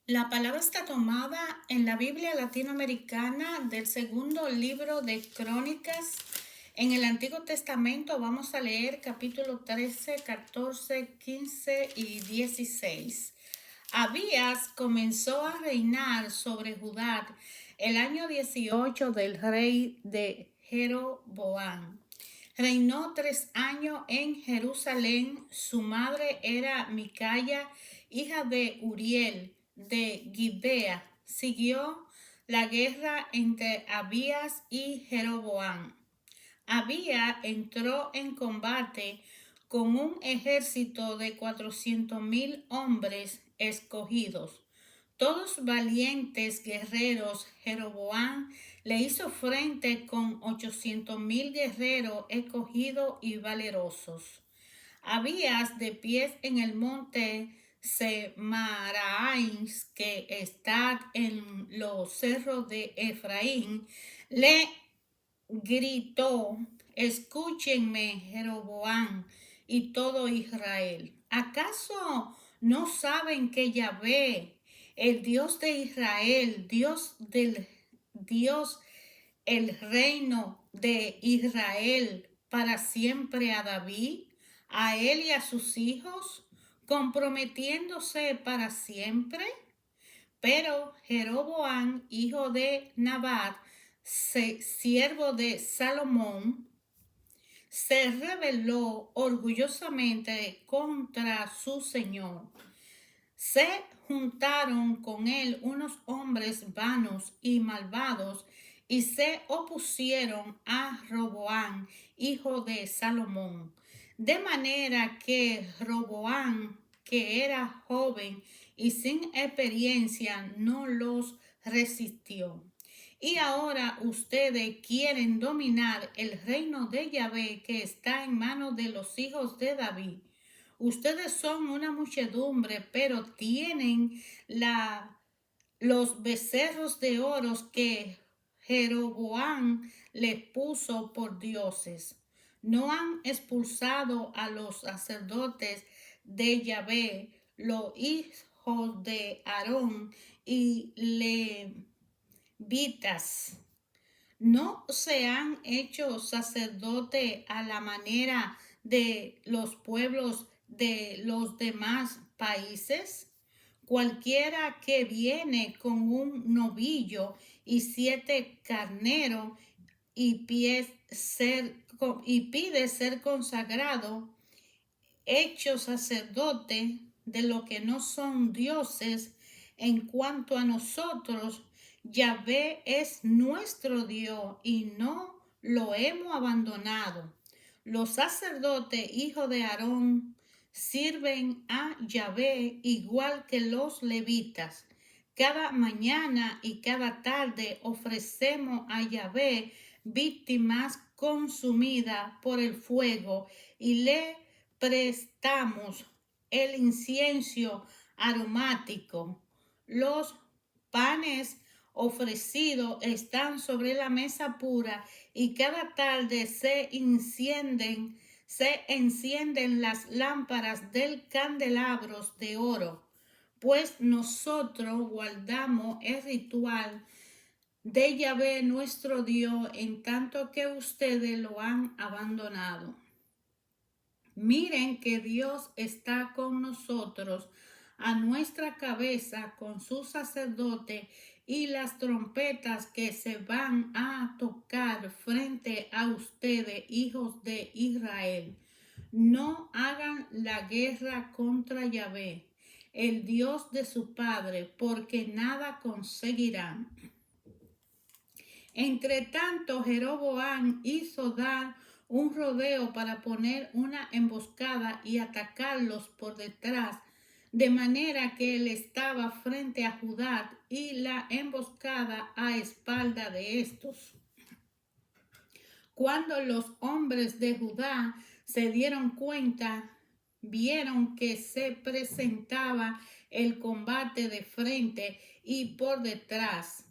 La palabra está tomada en la Biblia latinoamericana del segundo libro de Crónicas. En el Antiguo Testamento vamos a leer capítulo 13, 14, 15 y 16. Abías comenzó a reinar sobre Judá el año 18 del rey de Jeroboam. Reinó 3 años en Jerusalén. Su madre era Micaya, hija de Uriel de Gibea. Siguió la guerra entre Abías y Jeroboam. Abías entró en combate con un ejército de 400,000 hombres escogidos, todos valientes guerreros. Jeroboam le hizo frente con 800,000 guerreros escogidos y valerosos. Abías, de pies en el monte Semaraim, que está en los cerros de Efraín, le gritó: escúchenme, Jeroboam y todo Israel. ¿Acaso no saben que Yahvé, el Dios de Israel, Dios, el reino de Israel para siempre a David, a él y a sus hijos, comprometiéndose para siempre? Pero Jeroboam, hijo de Nabat, siervo de Salomón, se rebeló orgullosamente contra su señor. Se juntaron con él unos hombres vanos y malvados y se opusieron a Roboam, hijo de Salomón, de manera que Roboam, que era joven y sin experiencia, no los resistió. Y ahora ustedes quieren dominar el reino de Yahvé, que está en manos de los hijos de David. Ustedes son una muchedumbre, pero tienen los becerros de oro que Jeroboam les puso por dioses. No han expulsado a los sacerdotes de Yahvé, los hijos de Aarón y levitas. No se han hecho sacerdote a la manera de los pueblos de los demás países. Cualquiera que viene con un novillo y 7 carneros y pide ser consagrado, hecho sacerdote de lo que no son dioses. En cuanto a nosotros, Yahvé es nuestro Dios y no lo hemos abandonado. Los sacerdotes, hijos de Aarón, sirven a Yahvé igual que los levitas. Cada mañana y cada tarde ofrecemos a Yahvé víctimas consumidas por el fuego y le prestamos el incienso aromático. Los panes ofrecidos están sobre la mesa pura y cada tarde se encienden las lámparas del candelabro de oro, pues nosotros guardamos el ritual de Yahvé nuestro Dios, en tanto que ustedes lo han abandonado. Miren que Dios está con nosotros, a nuestra cabeza, con su sacerdote y las trompetas que se van a tocar frente a ustedes, hijos de Israel. No hagan la guerra contra Yahvé, el Dios de su padre, porque nada conseguirán. Entre tanto, Jeroboam hizo dar un rodeo para poner una emboscada y atacarlos por detrás, de manera que él estaba frente a Judá y la emboscada a espalda de estos. Cuando los hombres de Judá se dieron cuenta, vieron que se presentaba el combate de frente y por detrás.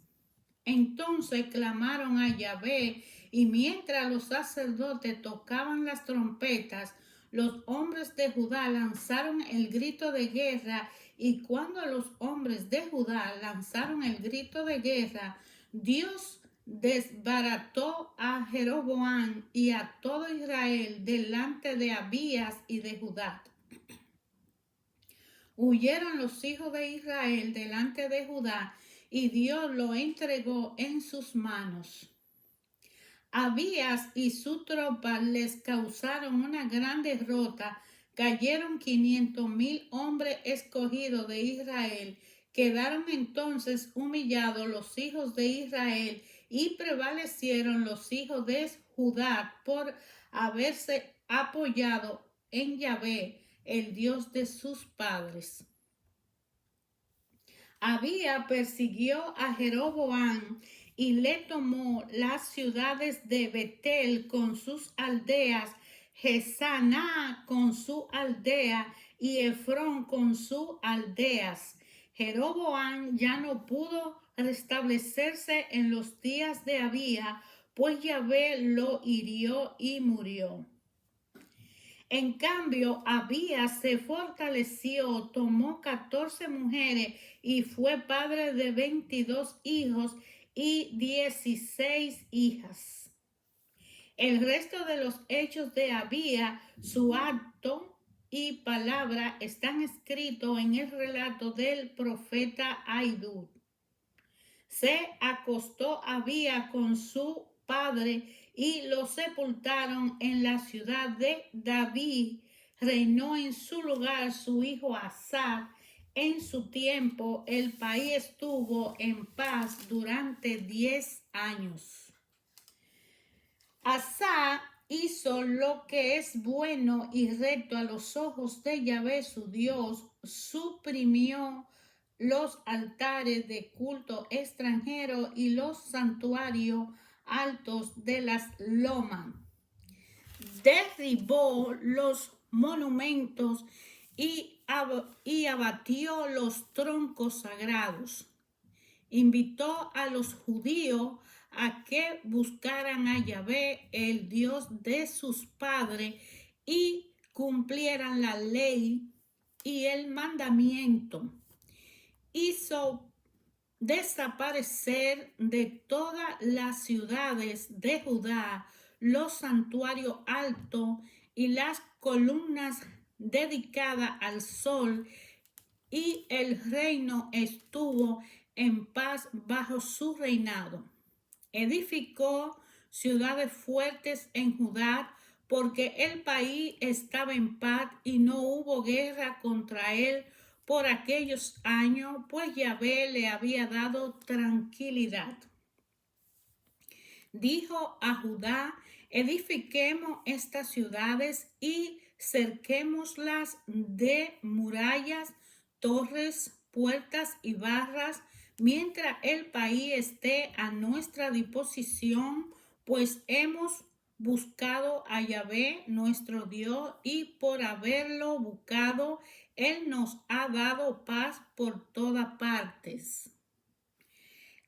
Entonces clamaron a Yahvé, y mientras los sacerdotes tocaban las trompetas, los hombres de Judá lanzaron el grito de guerra Y cuando los hombres de Judá lanzaron el grito de guerra, Dios desbarató a Jeroboam y a todo Israel delante de Abías y de Judá. Huyeron los hijos de Israel delante de Judá y Dios lo entregó en sus manos. Abías y su tropa les causaron una gran derrota. Cayeron 500,000 hombres escogidos de Israel. Quedaron entonces humillados los hijos de Israel y prevalecieron los hijos de Judá por haberse apoyado en Yahvé, el Dios de sus padres. Abías persiguió a Jeroboam y le tomó las ciudades de Betel con sus aldeas, Jesaná con su aldea y Efrón con sus aldeas. Jeroboam ya no pudo restablecerse en los días de Abías, pues Yahvé lo hirió y murió. En cambio, Abías se fortaleció, tomó 14 mujeres y fue padre de 22 hijos y 16 hijas. El resto de los hechos de Abías, su acto y palabra están escritos en el relato del profeta Aidud. Se acostó Abías con su padre y lo sepultaron en la ciudad de David. Reinó en su lugar su hijo Asa. En su tiempo el país estuvo en paz durante 10 años. Asa hizo lo que es bueno y recto a los ojos de Yahvé su Dios, suprimió los altares de culto extranjero y los santuarios altos de las lomas. Derribó los monumentos y abatió los troncos sagrados. Invitó a los judíos a que buscaran a Yahvé, el Dios de sus padres, y cumplieran la ley y el mandamiento. Hizo desaparecer de todas las ciudades de Judá los santuarios altos y las columnas dedicadas al sol, y el reino estuvo en paz bajo su reinado. Edificó ciudades fuertes en Judá, porque el país estaba en paz y no hubo guerra contra él por aquellos años, pues Yahvé le había dado tranquilidad. Dijo a Judá: edifiquemos estas ciudades y cerquémoslas de murallas, torres, puertas y barras, mientras el país esté a nuestra disposición, pues hemos buscado a Yahvé nuestro Dios, y por haberlo buscado, Él nos ha dado paz por todas partes.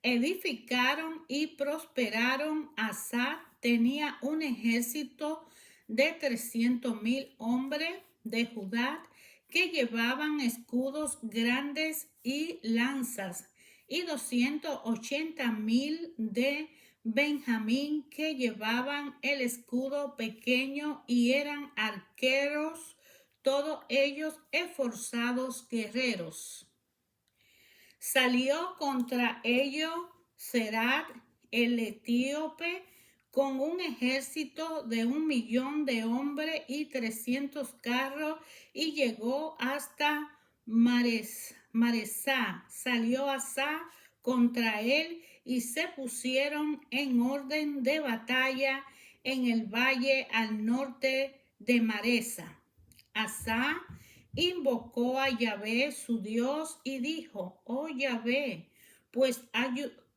Edificaron y prosperaron. Asa tenía un ejército de 300,000 hombres de Judá que llevaban escudos grandes y lanzas, y 280,000 de Benjamín que llevaban el escudo pequeño y eran arqueros, todos ellos esforzados guerreros. Salió contra ellos Serad el etíope con un ejército de 1,000,000 de hombres y 300 carros, y llegó hasta Maresá. Salió Asa contra él y se pusieron en orden de batalla en el valle al norte de Maresa. Asa invocó a Yahvé su Dios y dijo: oh Yahvé, pues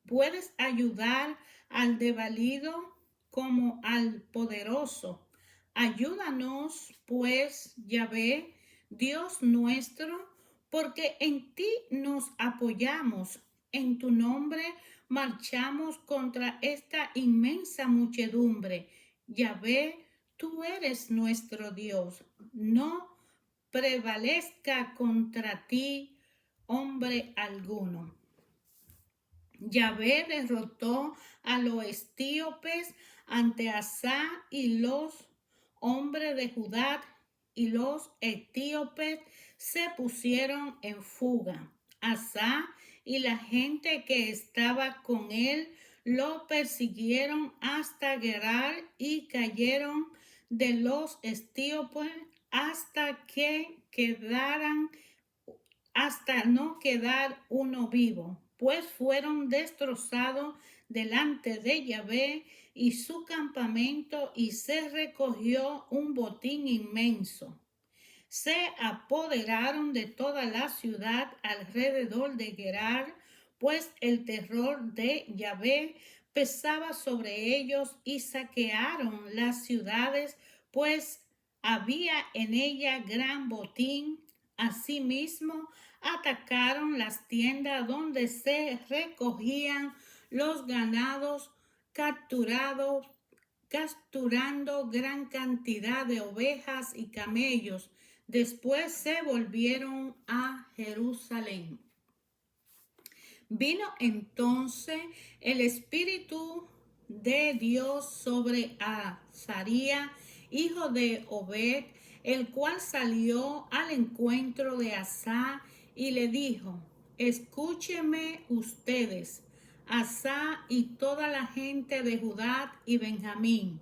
puedes ayudar al desvalido como al poderoso. Ayúdanos pues, Yahvé, Dios nuestro, porque en ti nos apoyamos. En tu nombre marchamos contra esta inmensa muchedumbre. Yahvé, tú eres nuestro Dios. No prevalezca contra ti hombre alguno. Yahvé derrotó a los etíopes ante Asa y los hombres de Judá, y los etíopes se pusieron en fuga. Asa y la gente que estaba con él lo persiguieron hasta Gerar y cayeron de los etíopes hasta no quedar uno vivo, pues fueron destrozados delante de Yahvé y su campamento, y se recogió un botín inmenso. Se apoderaron de toda la ciudad alrededor de Gerar, pues el terror de Yahvé pesaba sobre ellos, y saquearon las ciudades, pues había en ella gran botín. Asimismo, atacaron las tiendas donde se recogían los ganados capturados, capturando gran cantidad de ovejas y camellos. Después se volvieron a Jerusalén. Vino entonces el Espíritu de Dios sobre Azaría, hijo de Obed, el cual salió al encuentro de Asa y le dijo: escúchenme ustedes, Asa y toda la gente de Judá y Benjamín.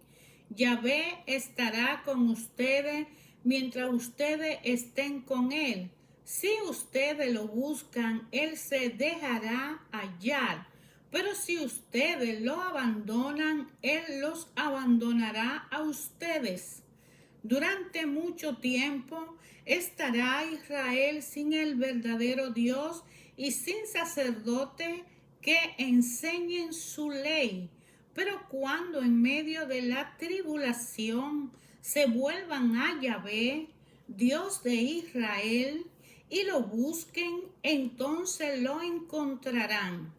Yahvé estará con ustedes mientras ustedes estén con él. Si ustedes lo buscan, él se dejará hallar. Pero si ustedes lo abandonan, él los abandonará a ustedes. Durante mucho tiempo estará Israel sin el verdadero Dios y sin sacerdote que enseñen su ley. Pero cuando en medio de la tribulación se vuelvan a Yahvé, Dios de Israel, y lo busquen, entonces lo encontrarán.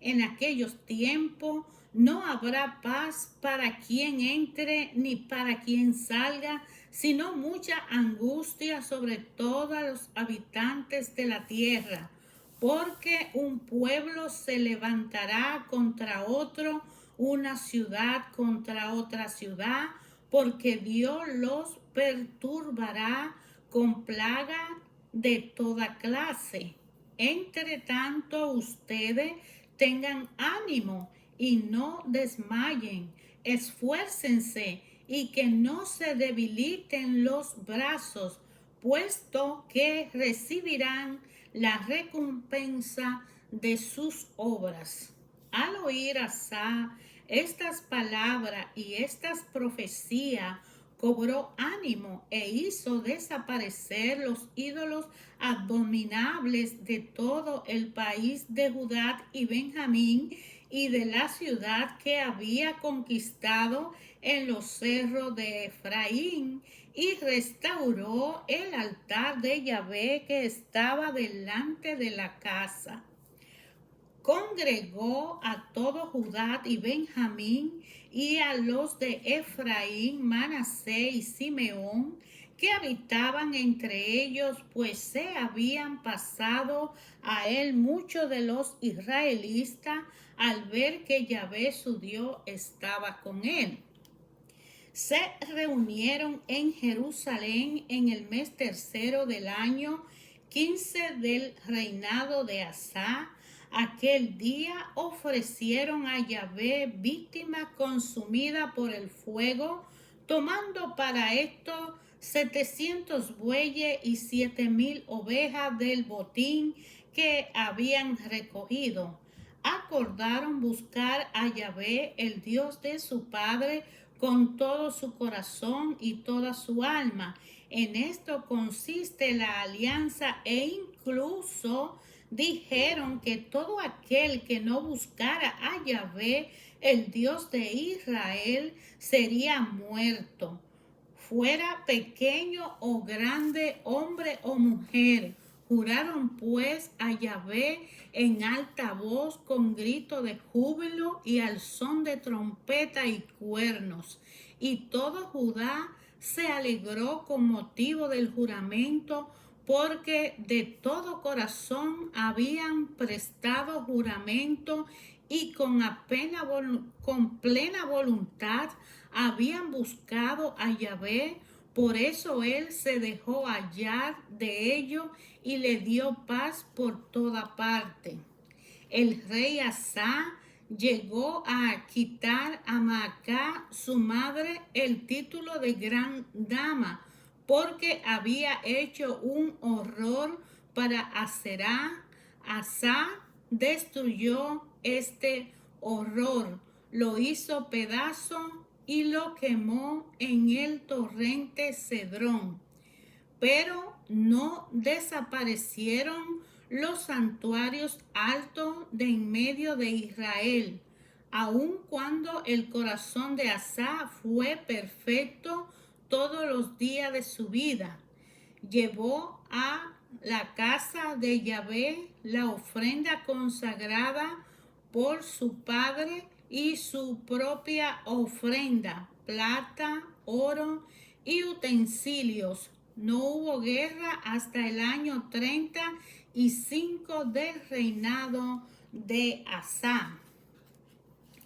En aquellos tiempos no habrá paz para quien entre ni para quien salga, sino mucha angustia sobre todos los habitantes de la tierra, porque un pueblo se levantará contra otro, una ciudad contra otra ciudad, porque Dios los perturbará con plaga de toda clase. Entre tanto, ustedes tengan ánimo y no desmayen, esfuércense y que no se debiliten los brazos, puesto que recibirán la recompensa de sus obras. Al oír Asa estas palabras y estas profecías, cobró ánimo e hizo desaparecer los ídolos abominables de todo el país de Judá y Benjamín y de la ciudad que había conquistado en los cerros de Efraín, y restauró el altar de Yahvé que estaba delante de la casa. Congregó a todo Judá y Benjamín y a los de Efraín, Manasés y Simeón, que habitaban entre ellos, pues se habían pasado a él muchos de los israelitas al ver que Yahvé su Dios estaba con él. Se reunieron en Jerusalén en el mes tercero del año 15 del reinado de Asa. Aquel día ofrecieron a Yahvé víctima consumida por el fuego, tomando para esto 700 bueyes y 7,000 ovejas del botín que habían recogido. Acordaron buscar a Yahvé, el Dios de su padre, con todo su corazón y toda su alma. En esto consiste la alianza, e incluso dijeron que todo aquel que no buscara a Yahvé, el Dios de Israel, sería muerto, fuera pequeño o grande, hombre o mujer. Juraron pues a Yahvé en alta voz, con grito de júbilo y al son de trompeta y cuernos. Y todo Judá se alegró con motivo del juramento, porque de todo corazón habían prestado juramento y con plena voluntad habían buscado a Yahvé. Por eso él se dejó hallar de ellos y le dio paz por toda parte. El rey Asa llegó a quitar a Maacá, su madre, el título de gran dama, porque había hecho un horror para Aserá. Asa destruyó este horror, lo hizo pedazo y lo quemó en el torrente Cedrón. Pero no desaparecieron los santuarios altos de en medio de Israel, aun cuando el corazón de Asa fue perfecto todos los días de su vida. Llevó a la casa de Yahvé la ofrenda consagrada por su padre y su propia ofrenda, plata, oro y utensilios. No hubo guerra hasta el año 35 del reinado de Asa.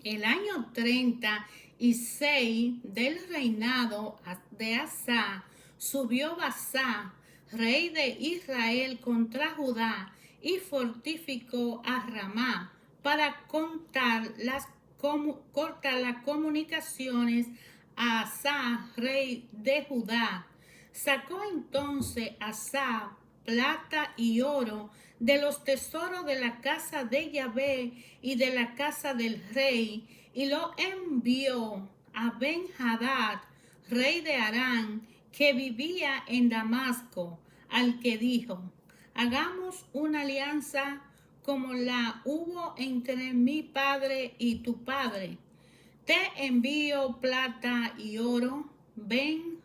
El año 36 del reinado de Asa, subió Baasá, rey de Israel, contra Judá y fortificó a Ramá para cortar las comunicaciones a Asa, rey de Judá. Sacó entonces Asa plata y oro de los tesoros de la casa de Yahvé y de la casa del rey, y lo envió a Ben-Hadad, rey de Aram, que vivía en Damasco, al que dijo: hagamos una alianza como la hubo entre mi padre y tu padre. Te envío plata y oro. Ven,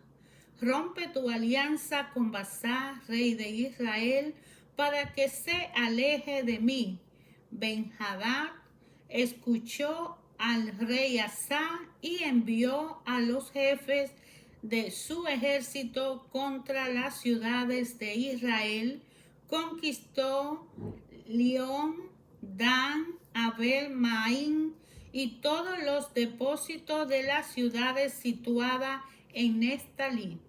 rompe tu alianza con Baasá, rey de Israel, para que se aleje de mí. Ben-Hadad escuchó al rey Asa y envió a los jefes de su ejército contra las ciudades de Israel. Conquistó Lión, Dan, Abel Maín y todos los depósitos de las ciudades situadas en Neftalí.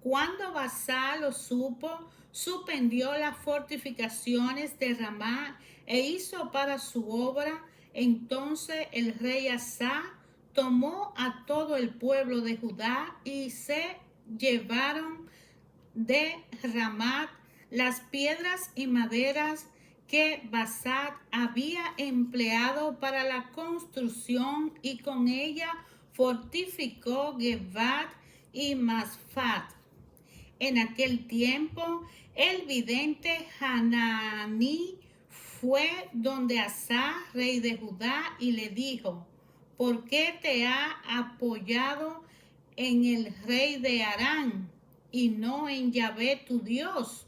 Cuando Baasá lo supo, suspendió las fortificaciones de Ramá e hizo para su obra. Entonces el rey Asa tomó a todo el pueblo de Judá y se llevaron de Ramat las piedras y maderas que Baasá había empleado para la construcción, y con ella fortificó Gebat y Masfat. En aquel tiempo, el vidente Hananí fue donde Asa, rey de Judá, y le dijo: ¿por qué te ha apoyado en el rey de Aram y no en Yahvé tu Dios?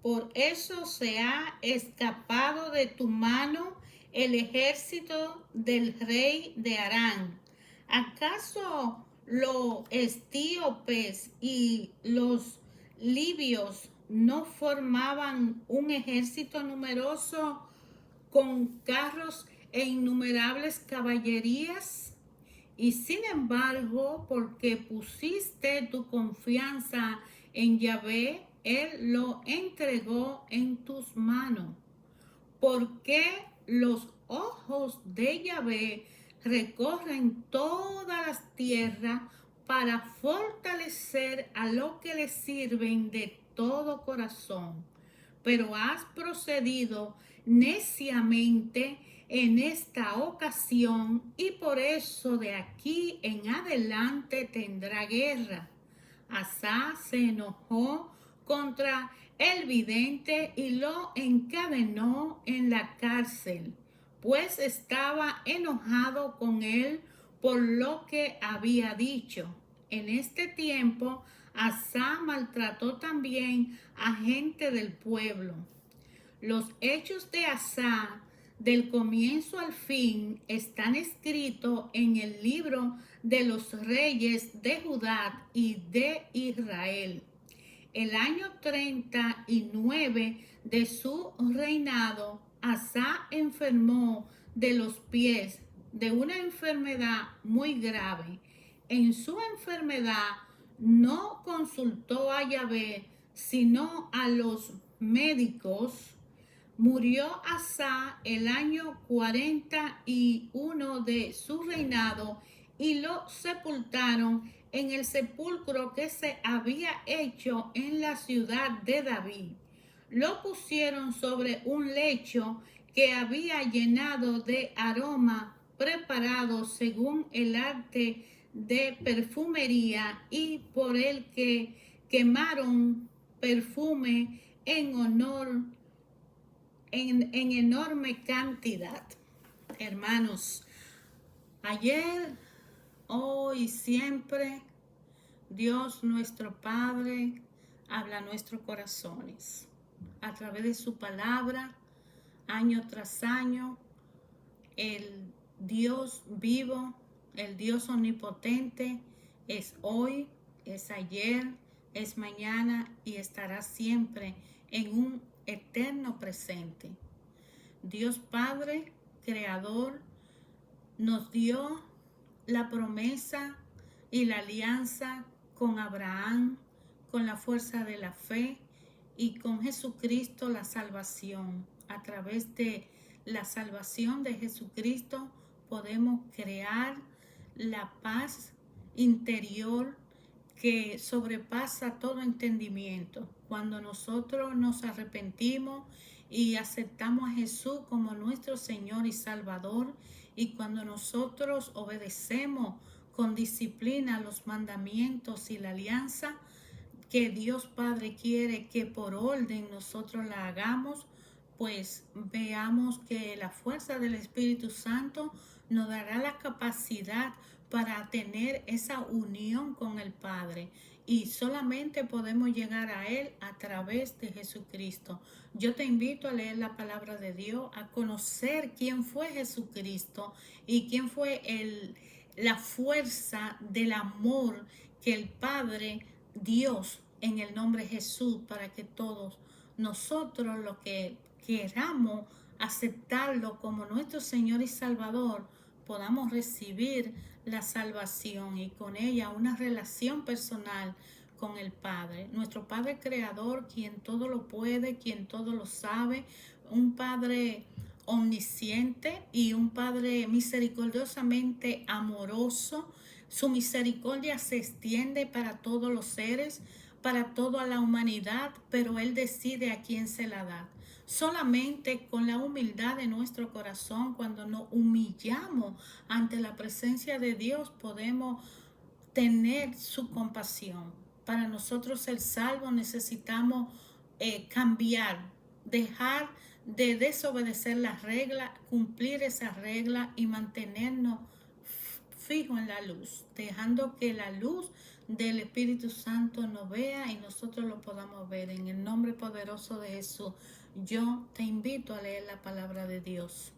Por eso se ha escapado de tu mano el ejército del rey de Aram. ¿Acaso los etíopes y los libios no formaban un ejército numeroso con carros e innumerables caballerías? Y sin embargo, porque pusiste tu confianza en Yahvé, él lo entregó en tus manos. Porque los ojos de Yahvé recorren todas las tierras para fortalecer a los que le sirven de todo corazón. Pero has procedido neciamente en esta ocasión, y por eso de aquí en adelante tendrá guerra. Asa se enojó contra el vidente y lo encadenó en la cárcel, pues estaba enojado con él por lo que había dicho. En este tiempo, Asa maltrató también a gente del pueblo. Los hechos de Asa, del comienzo al fin, están escritos en el libro de los reyes de Judá y de Israel. el año 39 de su reinado, Asa enfermó de los pies de una enfermedad muy grave. En su enfermedad no consultó a Yahvé, sino a los médicos. Murió Asa el año 41 de su reinado y lo sepultaron en el sepulcro que se había hecho en la ciudad de David. Lo pusieron sobre un lecho que había llenado de aroma preparado según el arte de perfumería y por el que quemaron perfume en honor en enorme cantidad. Hermanos, ayer, hoy, siempre, Dios nuestro Padre habla a nuestros corazones a través de su palabra, año tras año. El Dios vivo, el Dios omnipotente, es hoy, es ayer, es mañana y estará siempre en un eterno presente. Dios Padre, Creador, nos dio la promesa y la alianza con Abraham, con la fuerza de la fe y con Jesucristo la salvación. A través de la salvación de Jesucristo podemos crear la paz interior que sobrepasa todo entendimiento. Cuando nosotros nos arrepentimos y aceptamos a Jesús como nuestro Señor y Salvador, y cuando nosotros obedecemos con disciplina los mandamientos y la alianza que Dios Padre quiere que por orden nosotros la hagamos, pues veamos que la fuerza del Espíritu Santo nos dará la capacidad para tener esa unión con el Padre. Y solamente podemos llegar a Él a través de Jesucristo. Yo te invito a leer la palabra de Dios, a conocer quién fue Jesucristo y quién fue la fuerza del amor que el Padre Dios en el nombre de Jesús, para que todos nosotros lo que queramos aceptarlo como nuestro Señor y Salvador, podamos recibir la salvación y con ella una relación personal con el Padre, nuestro Padre Creador, quien todo lo puede, quien todo lo sabe, un Padre omnisciente y un Padre misericordiosamente amoroso. Su misericordia se extiende para todos los seres, para toda la humanidad, pero Él decide a quién se la da. Solamente con la humildad de nuestro corazón, cuando nos humillamos ante la presencia de Dios, podemos tener su compasión. Para nosotros ser salvos necesitamos cambiar, dejar de desobedecer las reglas, cumplir esas reglas y mantenernos fijo en la luz, dejando que la luz del Espíritu Santo nos vea y nosotros lo podamos ver. En el nombre poderoso de Jesús, yo te invito a leer la palabra de Dios.